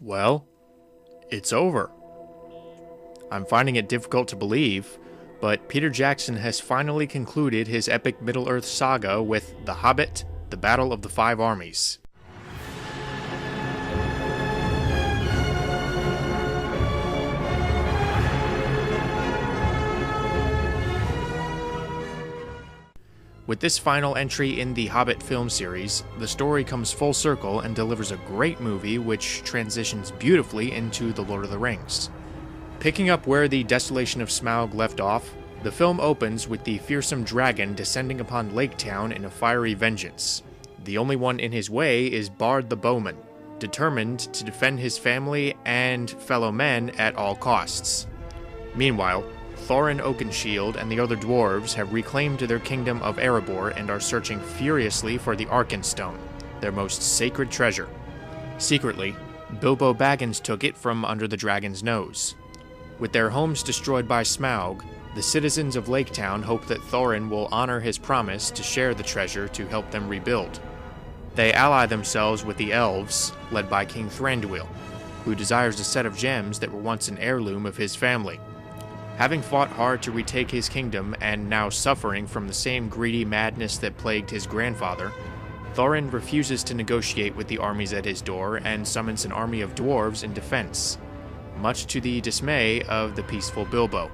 Well, it's over. I'm finding it difficult to believe, but Peter Jackson has finally concluded his epic Middle-earth saga with The Hobbit, The Battle of the Five Armies. With this final entry in the Hobbit film series, the story comes full circle and delivers a great movie which transitions beautifully into The Lord of the Rings. Picking up where the desolation of Smaug left off, the film opens with the fearsome dragon descending upon Lake Town in a fiery vengeance. The only one in his way is Bard the Bowman, determined to defend his family and fellow men at all costs. Meanwhile, Thorin Oakenshield and the other dwarves have reclaimed their kingdom of Erebor and are searching furiously for the Arkenstone, their most sacred treasure. Secretly, Bilbo Baggins took it from under the dragon's nose. With their homes destroyed by Smaug, the citizens of Lake Town hope that Thorin will honor his promise to share the treasure to help them rebuild. They ally themselves with the elves, led by King Thranduil, who desires a set of gems that were once an heirloom of his family. Having fought hard to retake his kingdom and now suffering from the same greedy madness that plagued his grandfather, Thorin refuses to negotiate with the armies at his door and summons an army of dwarves in defense, much to the dismay of the peaceful Bilbo.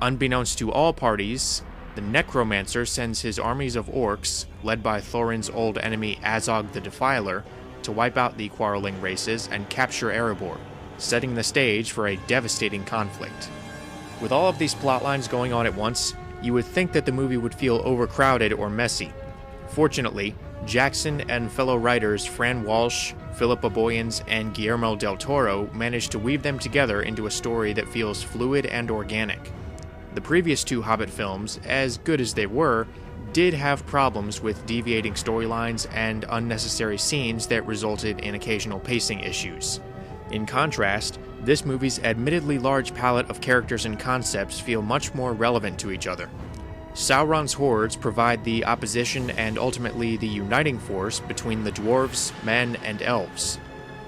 Unbeknownst to all parties, the Necromancer sends his armies of orcs, led by Thorin's old enemy Azog the Defiler, to wipe out the quarreling races and capture Erebor, setting the stage for a devastating conflict. With all of these plotlines going on at once, you would think that the movie would feel overcrowded or messy. Fortunately, Jackson and fellow writers Fran Walsh, Philippa Boyens, and Guillermo del Toro managed to weave them together into a story that feels fluid and organic. The previous two Hobbit films, as good as they were, did have problems with deviating storylines and unnecessary scenes that resulted in occasional pacing issues. In contrast, this movie's admittedly large palette of characters and concepts feel much more relevant to each other. Sauron's hordes provide the opposition and ultimately the uniting force between the dwarves, men, and elves.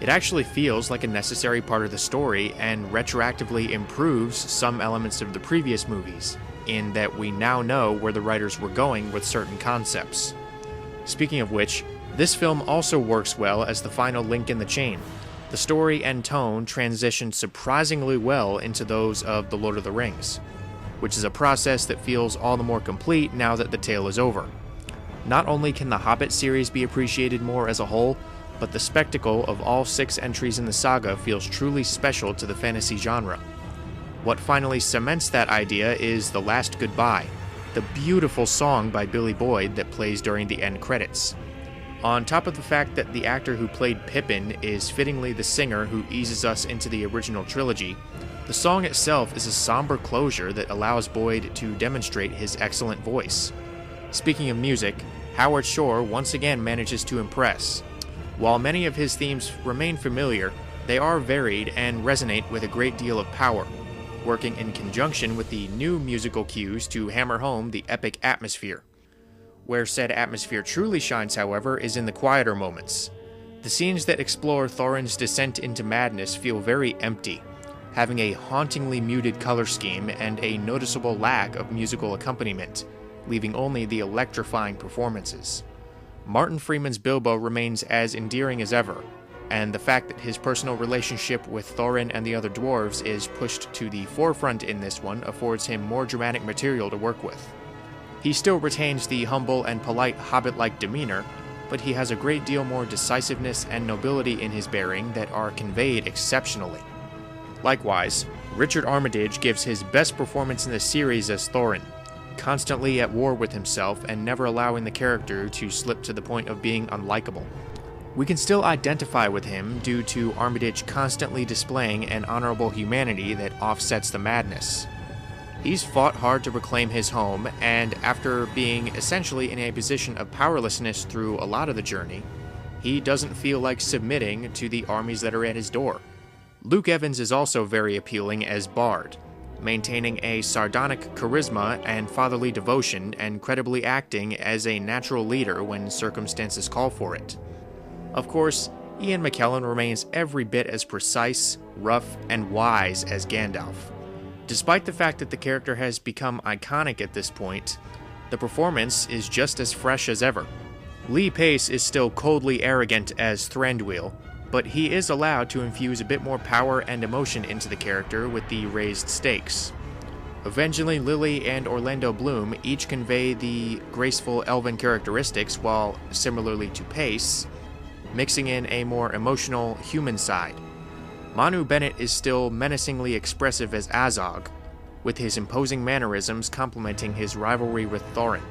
It actually feels like a necessary part of the story and retroactively improves some elements of the previous movies, in that we now know where the writers were going with certain concepts. Speaking of which, this film also works well as the final link in the chain. The story and tone transition surprisingly well into those of The Lord of the Rings, which is a process that feels all the more complete now that the tale is over. Not only can the Hobbit series be appreciated more as a whole, but the spectacle of all 6 entries in the saga feels truly special to the fantasy genre. What finally cements that idea is The Last Goodbye, the beautiful song by Billy Boyd that plays during the end credits. On top of the fact that the actor who played Pippin is fittingly the singer who eases us into the original trilogy, the song itself is a somber closure that allows Boyd to demonstrate his excellent voice. Speaking of music, Howard Shore once again manages to impress. While many of his themes remain familiar, they are varied and resonate with a great deal of power, working in conjunction with the new musical cues to hammer home the epic atmosphere. Where said atmosphere truly shines, however, is in the quieter moments. The scenes that explore Thorin's descent into madness feel very empty, having a hauntingly muted color scheme and a noticeable lack of musical accompaniment, leaving only the electrifying performances. Martin Freeman's Bilbo remains as endearing as ever, and the fact that his personal relationship with Thorin and the other dwarves is pushed to the forefront in this one affords him more dramatic material to work with. He still retains the humble and polite hobbit-like demeanor, but he has a great deal more decisiveness and nobility in his bearing that are conveyed exceptionally. Likewise, Richard Armitage gives his best performance in the series as Thorin, constantly at war with himself and never allowing the character to slip to the point of being unlikable. We can still identify with him due to Armitage constantly displaying an honorable humanity that offsets the madness. He's fought hard to reclaim his home, and after being essentially in a position of powerlessness through a lot of the journey, he doesn't feel like submitting to the armies that are at his door. Luke Evans is also very appealing as Bard, maintaining a sardonic charisma and fatherly devotion and credibly acting as a natural leader when circumstances call for it. Of course, Ian McKellen remains every bit as precise, rough, and wise as Gandalf. Despite the fact that the character has become iconic at this point, the performance is just as fresh as ever. Lee Pace is still coldly arrogant as Thranduil, but he is allowed to infuse a bit more power and emotion into the character with the raised stakes. Evangeline Lilly and Orlando Bloom each convey the graceful elven characteristics while, similarly to Pace, mixing in a more emotional human side. Manu Bennett is still menacingly expressive as Azog, with his imposing mannerisms complementing his rivalry with Thorin.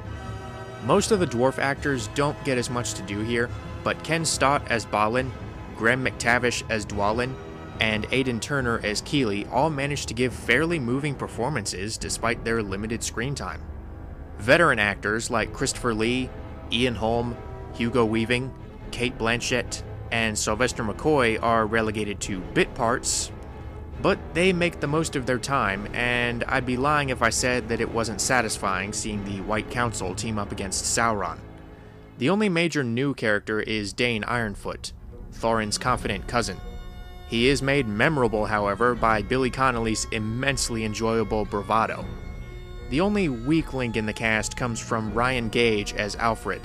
Most of the dwarf actors don't get as much to do here, but Ken Stott as Balin, Graham McTavish as Dwalin, and Aidan Turner as Keeley all managed to give fairly moving performances despite their limited screen time. Veteran actors like Christopher Lee, Ian Holm, Hugo Weaving, Kate Blanchett, and Sylvester McCoy are relegated to bit parts, but they make the most of their time, and I'd be lying if I said that it wasn't satisfying seeing the White Council team up against Sauron. The only major new character is Dane Ironfoot, Thorin's confident cousin. He is made memorable, however, by Billy Connolly's immensely enjoyable bravado. The only weak link in the cast comes from Ryan Gage as Alfred,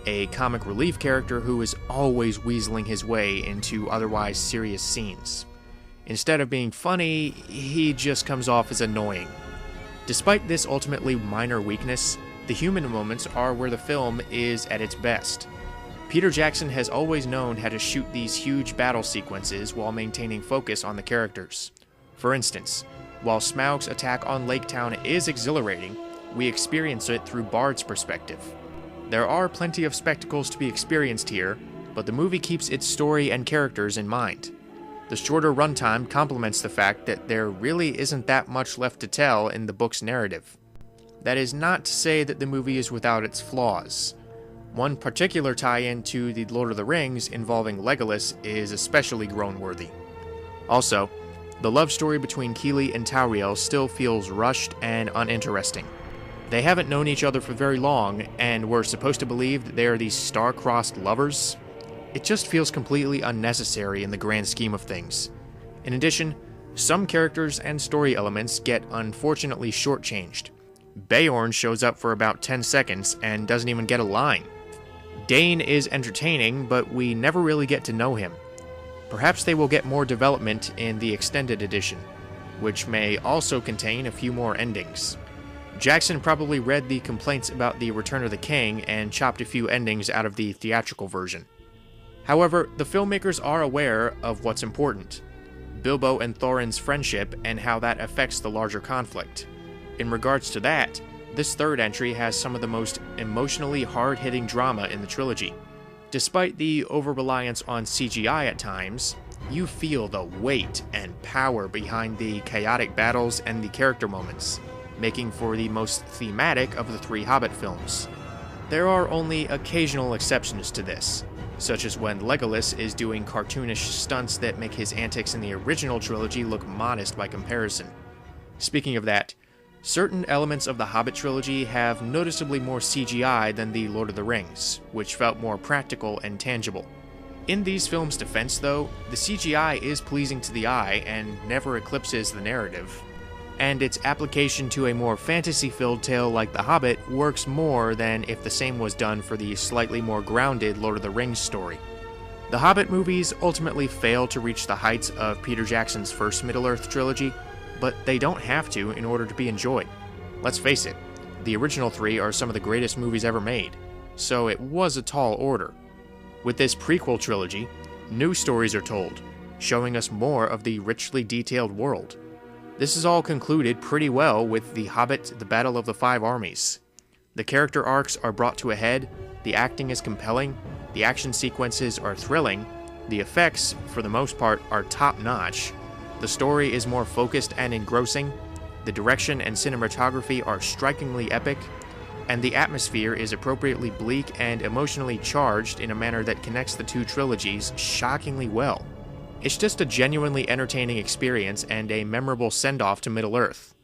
a comic relief character who is always weaseling his way into otherwise serious scenes. Instead of being funny, he just comes off as annoying. Despite this ultimately minor weakness, the human moments are where the film is at its best. Peter Jackson has always known how to shoot these huge battle sequences while maintaining focus on the characters. For instance, while Smaug's attack on Lake Town is exhilarating, we experience it through Bard's perspective. There are plenty of spectacles to be experienced here, but the movie keeps its story and characters in mind. The shorter runtime complements the fact that there really isn't that much left to tell in the book's narrative. That is not to say that the movie is without its flaws. One particular tie-in to The Lord of the Rings involving Legolas is especially groan-worthy. Also, the love story between Keeley and Tauriel still feels rushed and uninteresting. They haven't known each other for very long, and we're supposed to believe that they are these star-crossed lovers. It just feels completely unnecessary in the grand scheme of things. In addition, some characters and story elements get unfortunately shortchanged. Beorn shows up for about 10 seconds and doesn't even get a line. Dane is entertaining, but we never really get to know him. Perhaps they will get more development in the extended edition, which may also contain a few more endings. Jackson probably read the complaints about the Return of the King and chopped a few endings out of the theatrical version. However, the filmmakers are aware of what's important: Bilbo and Thorin's friendship and how that affects the larger conflict. In regards to that, this third entry has some of the most emotionally hard-hitting drama in the trilogy. Despite the over-reliance on CGI at times, you feel the weight and power behind the chaotic battles and the character moments, making for the most thematic of the three Hobbit films. There are only occasional exceptions to this, such as when Legolas is doing cartoonish stunts that make his antics in the original trilogy look modest by comparison. Speaking of that, certain elements of the Hobbit trilogy have noticeably more CGI than the Lord of the Rings, which felt more practical and tangible. In these films' defense, though, the CGI is pleasing to the eye and never eclipses the narrative, and its application to a more fantasy-filled tale like The Hobbit works more than if the same was done for the slightly more grounded Lord of the Rings story. The Hobbit movies ultimately fail to reach the heights of Peter Jackson's first Middle-earth trilogy, but they don't have to in order to be enjoyed. Let's face it, the original three are some of the greatest movies ever made, so it was a tall order. With this prequel trilogy, new stories are told, showing us more of the richly detailed world. This is all concluded pretty well with The Hobbit: The Battle of the Five Armies. The character arcs are brought to a head, the acting is compelling, the action sequences are thrilling, the effects, for the most part, are top-notch, the story is more focused and engrossing, the direction and cinematography are strikingly epic, and the atmosphere is appropriately bleak and emotionally charged in a manner that connects the two trilogies shockingly well. It's just a genuinely entertaining experience and a memorable send-off to Middle-earth.